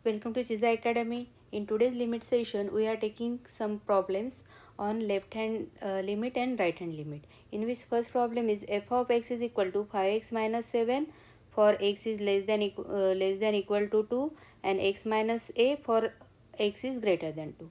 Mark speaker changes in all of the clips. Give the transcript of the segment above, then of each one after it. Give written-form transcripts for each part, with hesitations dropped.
Speaker 1: Welcome to Jija Academy. In today's limit session, we are taking some problems on left hand limit and right hand limit. In which first problem is f of x is equal to 5x minus 7 for x is less than equal to 2 and x minus a for x is greater than 2.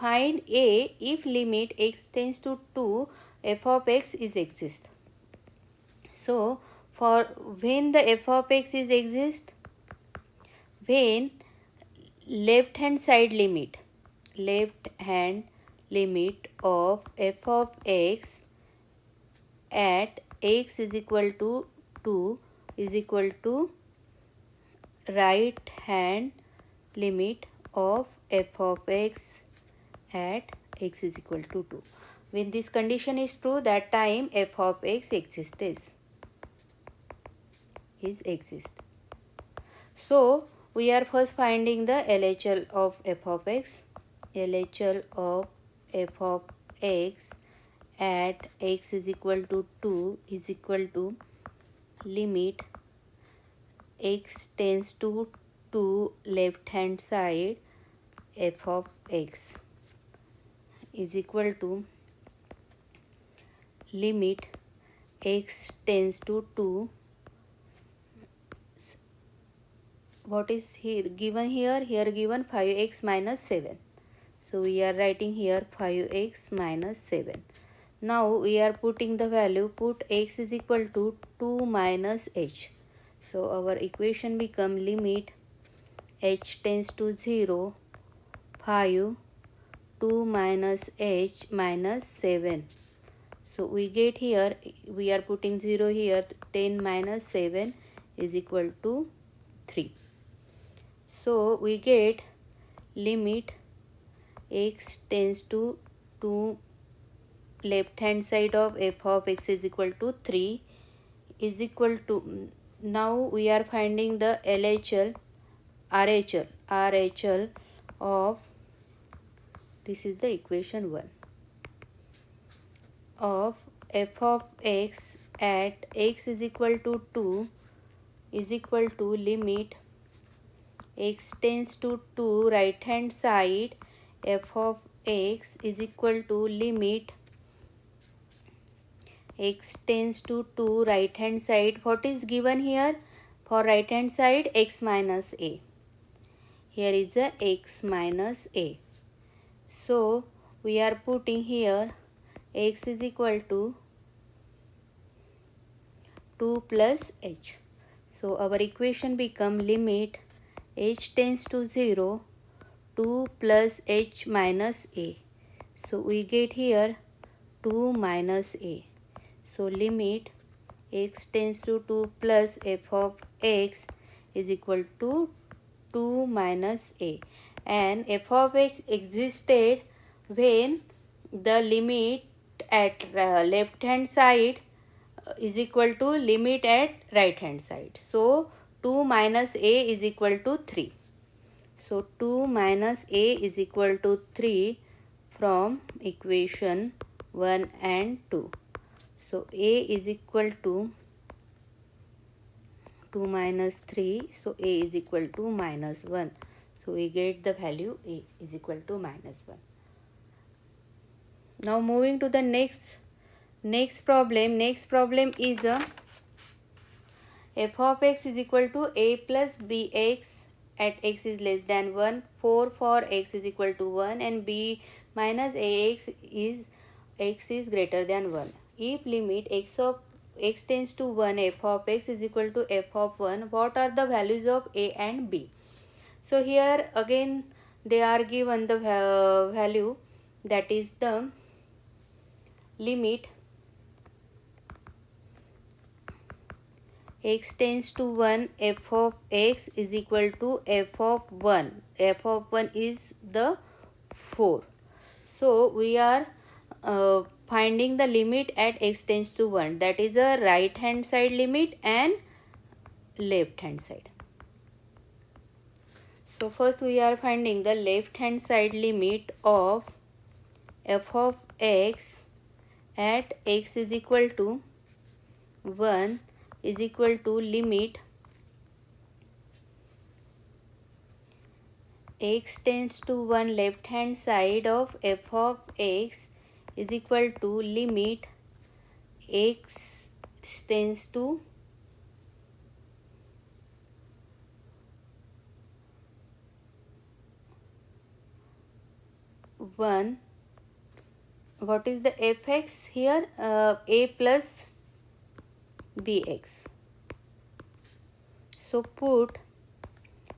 Speaker 1: Find a if limit x tends to 2 f of x is exist. So for when the f of x is exist, when left hand limit of f of x at x is equal to 2 is equal to right hand limit of f of x at x is equal to 2. When this condition is true, that time f of x exists. So we are first finding the LHL of f of x. LHL of f of x at x is equal to 2 is equal to limit x tends to 2 left hand side f of x is equal to limit x tends to 2. What is here given here? Here given 5x minus 7. So we are writing here 5x minus 7. Now we are putting the value, put x is equal to 2 minus h. So our equation become limit h tends to 0, 5, 2 minus h minus 7. So we get here, we are putting 0 here, 10 minus 7 is equal to 3. So we get limit x tends to 2 left hand side of f of x is equal to 3 is equal to, now we are finding the RHL of, this is the equation 1, of f of x at x is equal to 2 is equal to limit x tends to 2 right hand side f of x is equal to limit x tends to 2 right hand side. What is given here for right hand side? X minus a. Here is a x minus a. So we are putting here x is equal to 2 plus h. So our equation become limit h tends to 0, 2 plus h minus a. So we get here 2 minus a. So limit x tends to 2 plus f of x is equal to 2 minus a. And f of x existed when the limit at left hand side is equal to limit at right hand side. So 2 minus a is equal to 3. So 2 minus a is equal to 3 from equation 1 and 2. So a is equal to 2 minus 3. So a is equal to minus 1. So we get the value a is equal to minus 1. Now moving to the next problem. Next problem is f of x is equal to a plus bx at x is less than 1, 4 for x is equal to 1 and b minus ax is x is greater than 1. If limit x of x tends to 1 f of x is equal to f of 1, what are the values of a and b? So here again they are given the value, that is the limit x tends to 1 f of x is equal to f of 1. F of 1 is the 4. So we are finding the limit at x tends to 1, that is a right hand side limit and left hand side. So first we are finding the left hand side limit of f of x at x is equal to 1 is equal to limit x tends to 1 left hand side of f of x is equal to limit x tends to 1. What is the fx here? A plus bx. So put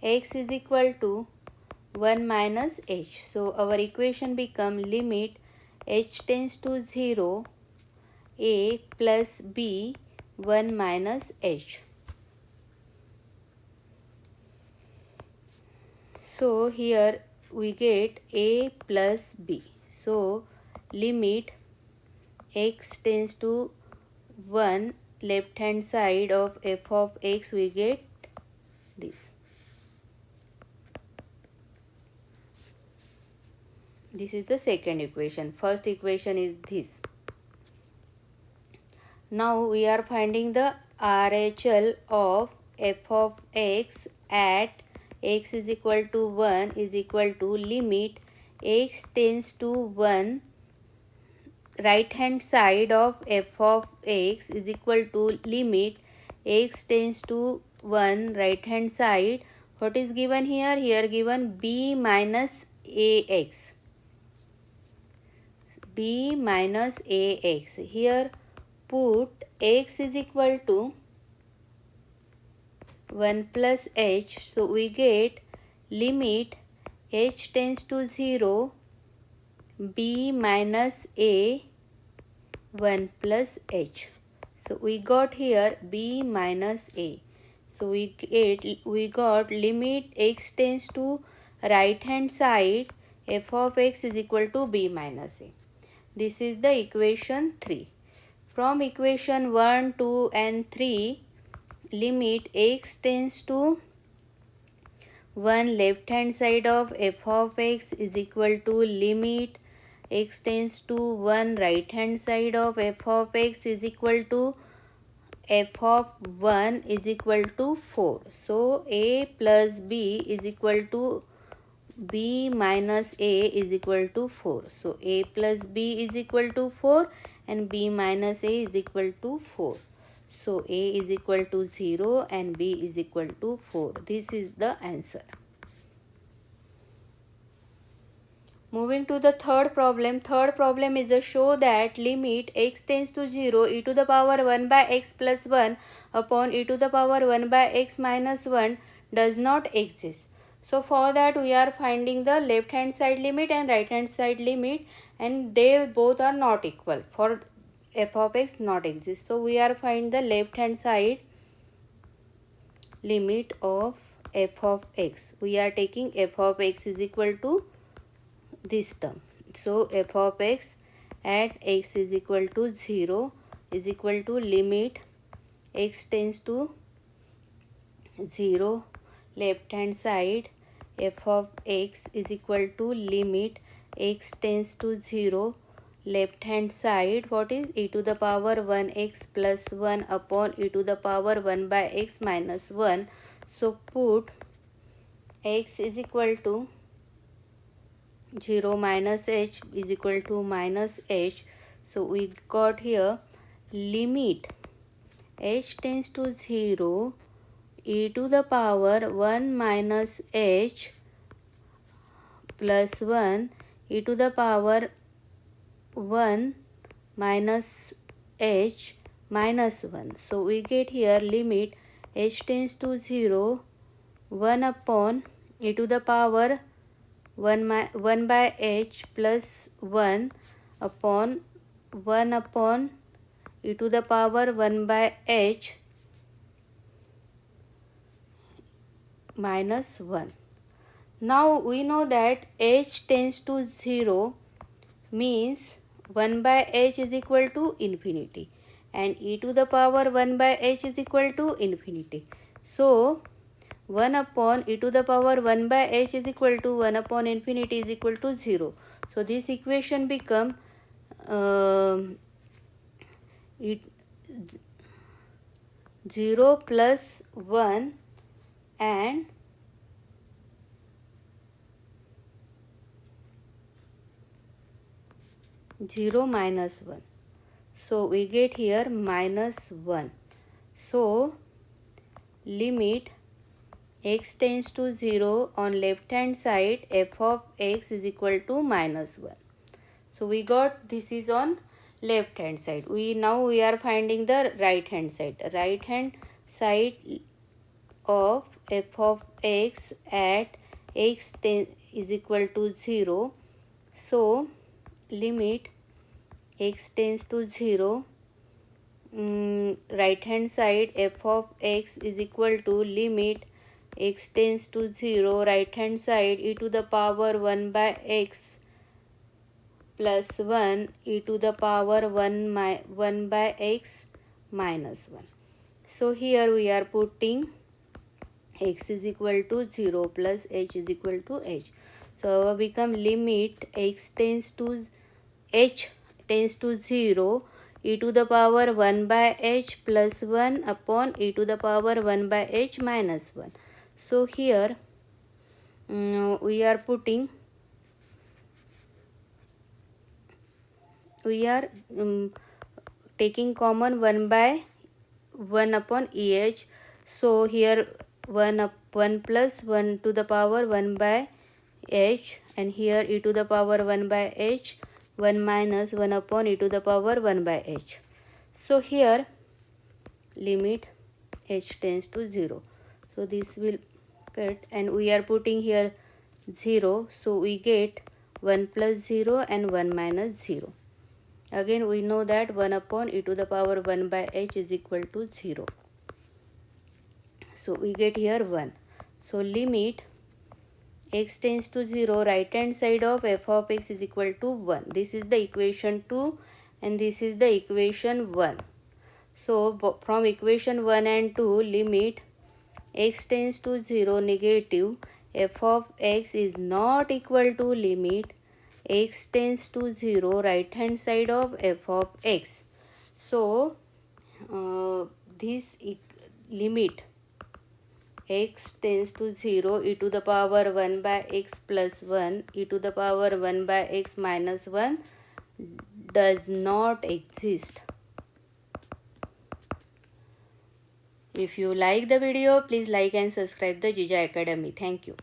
Speaker 1: x is equal to 1 minus h. So our equation become limit h tends to 0 a plus b 1 minus h. So here we get a plus b. So limit x tends to 1 left hand side of f of x, we get this. This is the second equation. First equation is this. Now we are finding the RHL of f of x at x is equal to 1 is equal to limit x tends to 1 right hand side of f of x is equal to limit x tends to 1 right hand side. What is given here? Here given b minus ax. b minus ax. Here put x is equal to 1 plus h. So we get limit h tends to 0 b minus a 1 plus h. So we got here b minus a. So we got limit x tends to right hand side f of x is equal to b minus a. This is the equation 3. From equation 1, 2 and 3, limit x tends to 1 left hand side of f of x is equal to limit x tends to 1 right hand side of f of x is equal to f of 1 is equal to 4. So a plus b is equal to b minus a is equal to 4. So a plus b is equal to 4 and b minus a is equal to 4. So a is equal to 0 and b is equal to 4. This is the answer. Moving to the third problem. Third problem is a show that limit x tends to 0 e to the power 1 by x plus 1 upon e to the power 1 by x minus 1 does not exist. So for that we are finding the left hand side limit and right hand side limit, and they both are not equal for f of x not exist. So we are find the left hand side limit of f of x. We are taking f of x is equal to this term. So f of x at x is equal to 0 is equal to limit x tends to 0 left hand side f of x is equal to limit x tends to 0 left hand side. What is e to the power 1x plus 1 upon e to the power 1 by x minus 1. So put x is equal to 0 minus h is equal to minus h. So we got here limit h tends to 0 e to the power 1 minus h plus 1 e to the power 1 minus h minus 1. So we get here limit h tends to 0 1 upon e to the power 1 by h plus 1 upon 1 upon e to the power 1 by h minus 1. Now we know that h tends to 0 means 1 by h is equal to infinity and e to the power 1 by h is equal to infinity. So 1 upon e to the power 1 by h is equal to 1 upon infinity is equal to 0. So this equation become it 0 plus 1 and 0 minus 1. So we get here minus 1. So limit x tends to 0 on left hand side, f of x is equal to minus 1. So we got this is on left hand side. Now we are finding the right hand side. Right hand side of f of x at x is equal to 0. So limit x tends to 0, right hand side f of x is equal to limit x tends to 0, right hand side e to the power 1 by x plus 1 e to the power 1 by x minus 1. So here we are putting x is equal to 0 plus h is equal to h. So our become limit x tends to h tends to 0 e to the power 1 by h plus 1 upon e to the power 1 by h minus 1. So here we are taking common 1 by 1 upon eh. So here 1 plus 1 to the power 1 by h, and here e to the power 1 by h, 1 minus 1 upon e to the power 1 by h. So here limit h tends to 0. So this will get, and we are putting here 0. So we get 1 plus 0 and 1 minus 0. Again we know that 1 upon e to the power 1 by h is equal to 0. So we get here 1. So limit x tends to 0, right hand side of f of x is equal to 1. This is the equation 2 and this is the equation 1. So from equation 1 and 2, limit x tends to 0 negative f of x is not equal to limit x tends to 0, right hand side of f of x. So this limit x tends to 0 e to the power 1 by x plus 1 e to the power 1 by x minus 1 does not exist. If you like the video, please like and subscribe the Jija Academy. Thank you.